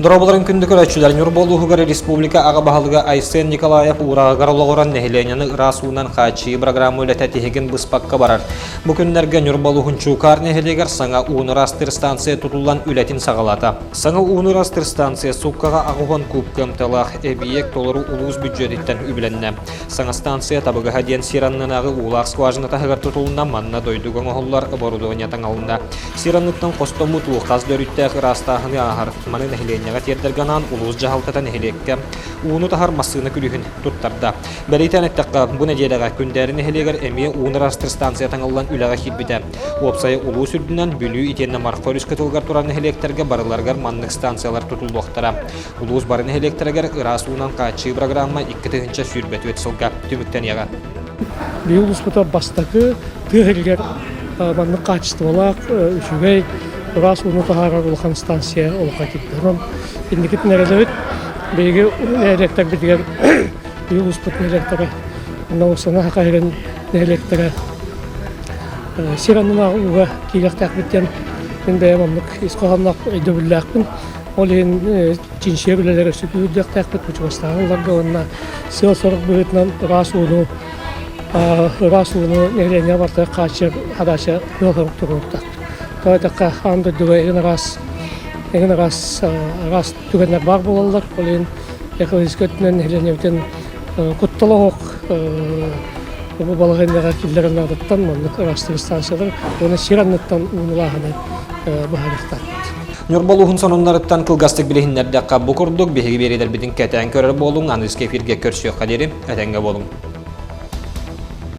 Дроболарын күндік өрәтшілер Нюрболуғығары Республика Ағабағылыға Айсен Николаев Урағығар олағыран нәхиленяны ырасуынан қачы программы өлі тәтігін бұспаққа барар. Бүкіндерге Нюрболуғын чуқар нәхилегер саңа уынырастыр станция тұтылан үләтін сағалата. Саңа уынырастыр станция суққаға ағуған күпкім талақ әбиек толыру ұлғыз бюджеттен үбіленне. Саңа станция табығыға ден сираннан ағы улақ скважына тағығар тұтылына манна дойдуған оғылар оборудования таңалында. Сиранныктан қостомы туғаз дөріттәқ ырастағыны ағар маны нәхилене Тердерганан улус жахалтатан эхелекке уну тахар массыны күлүхүн туттарда. Бәлейтен әттәкка бу нәдиеләгә күндәрен эхелегер эми уунырастыр станция таңыллан үләгә хилбите. Опсай улус үрдүнән бүлүү итенне марфорис кытылгар туран эхелектерге барыларгар маннык станциялар тутулдуктара. Улус барын эхелектергер ырасуунан качы программа 2-нче сүрбет өтсөлгә түмүктән яга. Биулус бута бастакы тыгыргар маннык качтылак үшүгәй Раз уну тахарар улхан станция олха киттиром. Индикит нерелебит беги электр битгер юус пут электр. Наусана хакайрен электр. Сиранна уга килектак биттен инде мамлык искаханлак өдөбүллакпын. Олен чиншебилер сөтүдәктак бит бучустагыларга онна сыйсырык битнан раз уну нерелене барта качыр хадаша йолдоп турукта. Тойдаққа анды дүгейін рас түгенер бар болалар. Олен экологискөтінен еленеуден құттылы оқ балығындаға келдерін адыттан мұндық растығы станциялар. Оны сиранныттан ұнылағыны бұхарықтар. Нюрболуғын сонунларыттан кылгастық білігіндерді қабы құрдық. Беги бередер бітін кәтән көрір болуң, аныз кефирге көрсіе қадері әтәңге болуң.